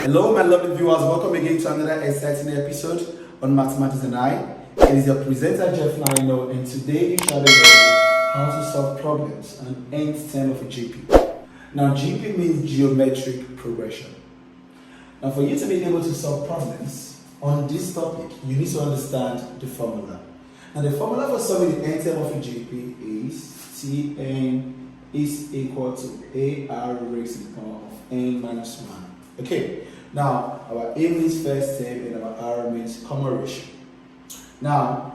Hello my lovely viewers, welcome again to another exciting episode on Mathematics and I. It is your presenter Jeff Naino, and today you shall be learning how to solve problems on nth term of a GP. Now GP means geometric progression. Now for you to be able to solve problems on this topic, you need to understand the formula. Now the formula for solving the nth term of a GP is Tn is equal to AR raised to the power of n minus 1. Okay, now our A means first term and our R means common ratio. Now,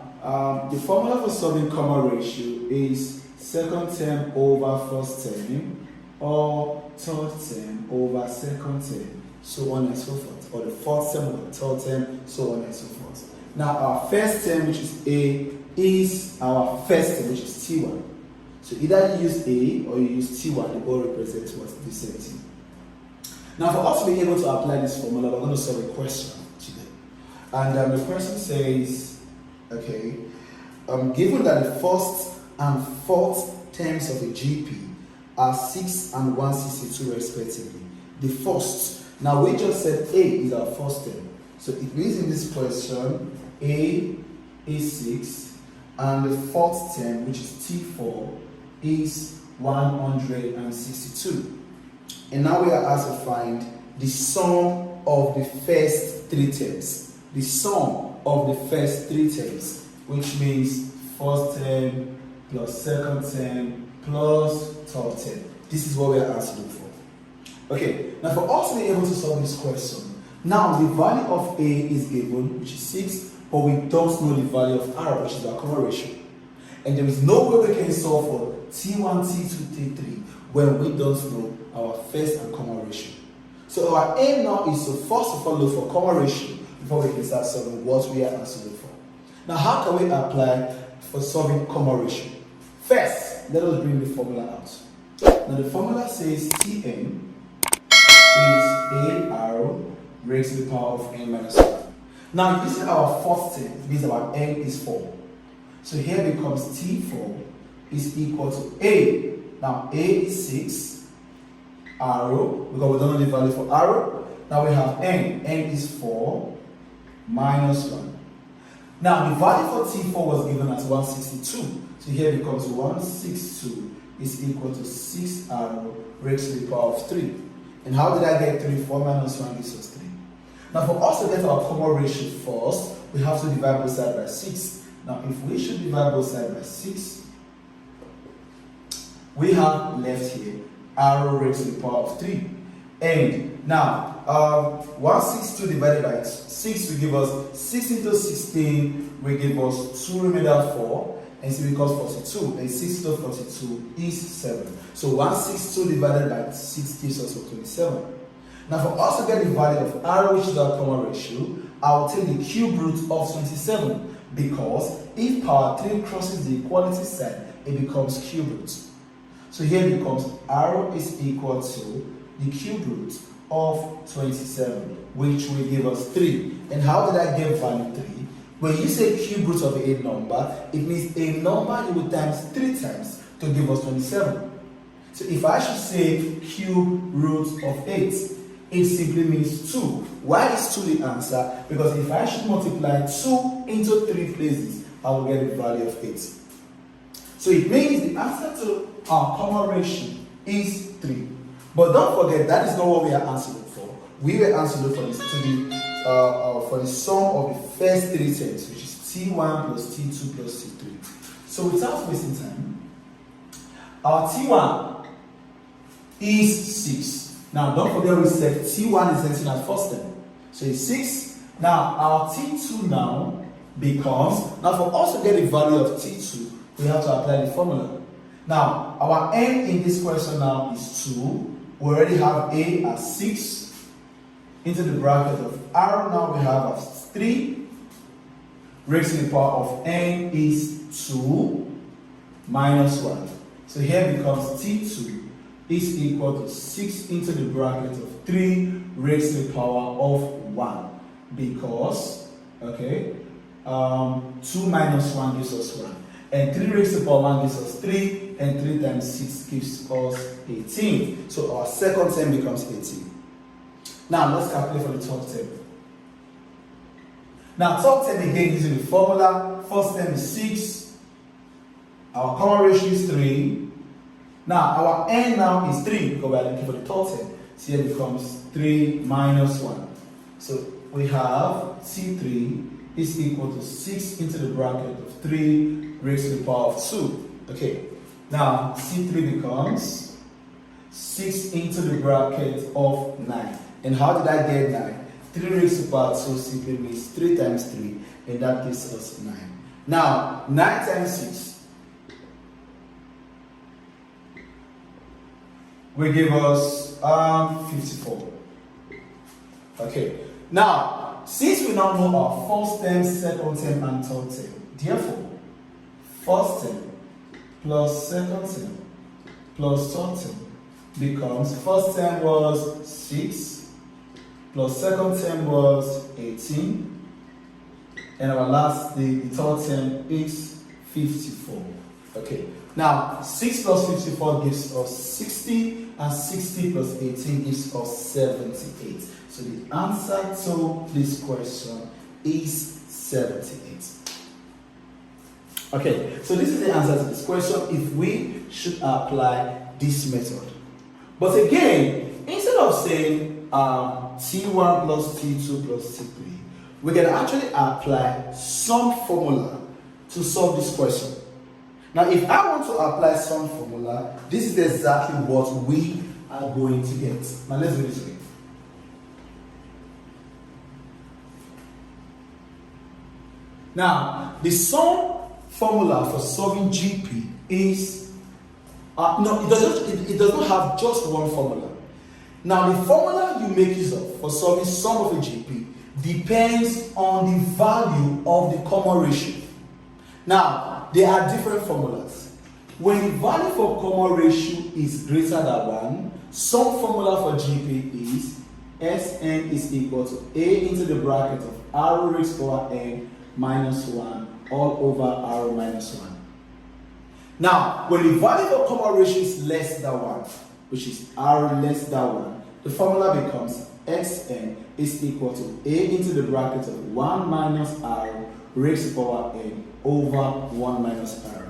the formula for solving common ratio is second term over first term or third term over second term, so on and so forth, or the fourth term over the third term, so on and so forth. Now, our first term, which is A, is our first term, which is T1. So either you use A or you use T1, they all represent what? The same thing. Now for us to be able to apply this formula, we're going to solve a question today. And the question says, okay, given that the first and fourth terms of a GP are 6 and 162 respectively, the first, now we just said A is our first term. So it means in this question, A is 6 and the fourth term, which is T4, is 162. And now we are asked to find the sum of the first three terms. The sum of the first three terms, which means first term plus second term plus third term. This is what we are asked to look for. Okay, now for us to be able to solve this question, now the value of A is given, which is 6, but we don't know the value of R, which is our common ratio. And there is no way we can solve for T1, T2, T3 when we don't know our first and common ratio. So our aim now is to first of all look for common ratio before we can start solving what we are asked to look for. Now how can we apply for solving common ratio? First, let us bring the formula out. Now the formula says Tn is AR raised to the power of n minus 1. Now this is our first term, it means our n is 4. So here becomes T4 is equal to A. Now A is 6, arrow, because we don't know the value for arrow. Now we have n is 4 minus 1. Now the value for T4 was given as 162. So here becomes 162 is equal to 6 arrow raised to the power of 3. And how did I get 3? 4 minus 1 gives us 3. Now for us to get our common ratio first, we have to divide both sides by 6. Now if we should divide both sides by 6, we have left here arrow raised to the power of 3. And now 162 divided by 6 will give us 6 into 16 will give us 2 remainder 4, and so it becomes 42, and 6 into 42 is 7. So 162 divided by 6 gives us 27. Now for us to get the value of arrow, which is our common ratio, I will take the cube root of 27, because if power 3 crosses the equality sign, it becomes cube root. So here it becomes arrow is equal to the cube root of 27, which will give us 3. And how did I get value 3? When you say cube root of a number, it means a number you will times 3 times to give us 27. So if I should say cube root of 8, it simply means 2. Why is 2 the answer? Because if I should multiply 2 into 3 places, I will get the value of 8. So it means the answer to our common ratio is 3. But don't forget, that is not what we are answering for. We were answering for the sum of the first 3 terms, which is T1 plus T2 plus T3. So without wasting time, our T1 is 6. Now don't forget we said T1 is acting as first term. So it's 6. Now our T2 now becomes, now for us to get the value of T2, we have to apply the formula. Now, our n in this question now is 2. We already have A as 6. Into the bracket of R now we have as 3. Raised to the power of n is 2 minus 1. So here becomes T2 is equal to 6 into the bracket of 3 raised to the power of 1. Because, okay, 2 minus 1 gives us 1. And 3 raised to the power 1 gives us 3, and 3 times 6 gives us 18. So our second term becomes 18. Now let's calculate for the third term. Now third term again using the formula. First term is 6. Our common ratio is 3. Now our n now is 3 because we are looking for the third term. So here becomes 3 minus 1. So we have C3 is equal to 6 into the bracket of 3 raised to the power of 2. Okay. Now C3 becomes 6 into the bracket of 9. And how did I get 9? 3 raised to the power of 2 simply means 3 times 3, and that gives us 9. Now 9 times 6 will give us 54. Okay. Now, since we now know our first term, second term, and third term, therefore, first term plus second term plus third term becomes, first term was 6 plus second term was 18, and our last, the third term is 54. Okay. Now, 6 plus 54 gives us 60, and 60 plus 18 gives us 78. So the answer to this question is 78. Okay, so this is the answer to this question if we should apply this method. But again, instead of saying T1 plus T2 plus T3, we can actually apply some formula to solve this question. Now, if I want to apply some formula, this is exactly what we are going to get. Now, let's do this again. Now, the sum formula for solving GP is, no, it does not have just one formula. Now, the formula you make use of for solving sum of a GP depends on the value of the common ratio. Now, there are different formulas. When the value for common ratio is greater than 1, some formula for GP is Sn is equal to A into the bracket of R raised to power n minus 1 all over R minus 1. Now, when the value for common ratio is less than 1, which is R less than 1, the formula becomes Xn is equal to A into the bracket of 1 minus R raised to power n over 1 minus R.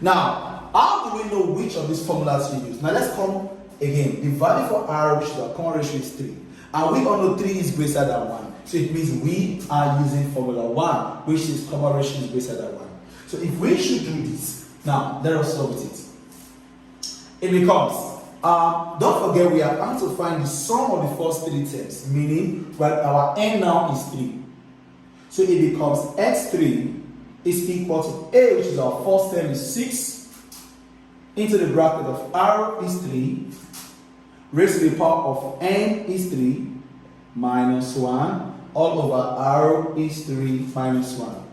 Now, how do we know which of these formulas to use? Now, let's come again. The value for R, which is our common ratio, is 3. And we all know 3 is greater than 1. So it means we are using formula 1, which is common ratio is greater than 1. So if we should do this, now let us solve with it. It becomes, don't forget we are going to find the sum of the first 3 terms, meaning well, our n now is 3. So it becomes x3 is equal to A, which is our first term, is 6, into the bracket of R is 3, raised to the power of n is 3, minus 1, all over R is 3 minus 1.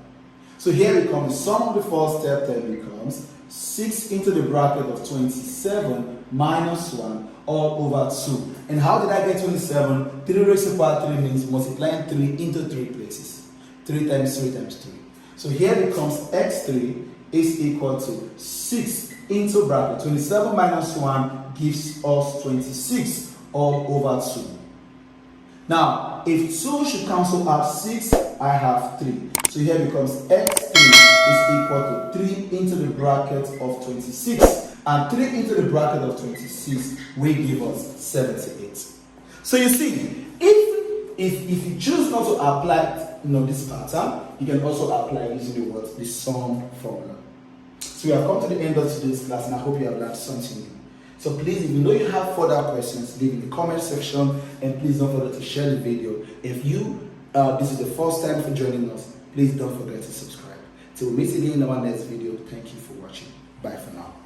So here it comes, the sum of the first term becomes 6 into the bracket of 27 minus 1 all over 2. And how did I get 27? 3 raised to the power 3 means multiplying 3 into 3 places. 3 times 3 times 3. So here becomes x3 is equal to 6 into bracket. 27 minus 1 gives us 26 all over 2. Now, if 2 should cancel out 6, I have 3. So here becomes x3 is equal to 3 into the bracket of 26. And 3 into the bracket of 26 will give us 78. So you see, if you choose not to apply this pattern, you can also apply using the sum formula. So we have come to the end of today's class, and I hope you have learned something new. So please, if you know you have further questions, leave in the comment section, and please don't forget to share the video. If this is the first time for joining us, please don't forget to subscribe. Till we meet again in our next video, thank you for watching. Bye for now.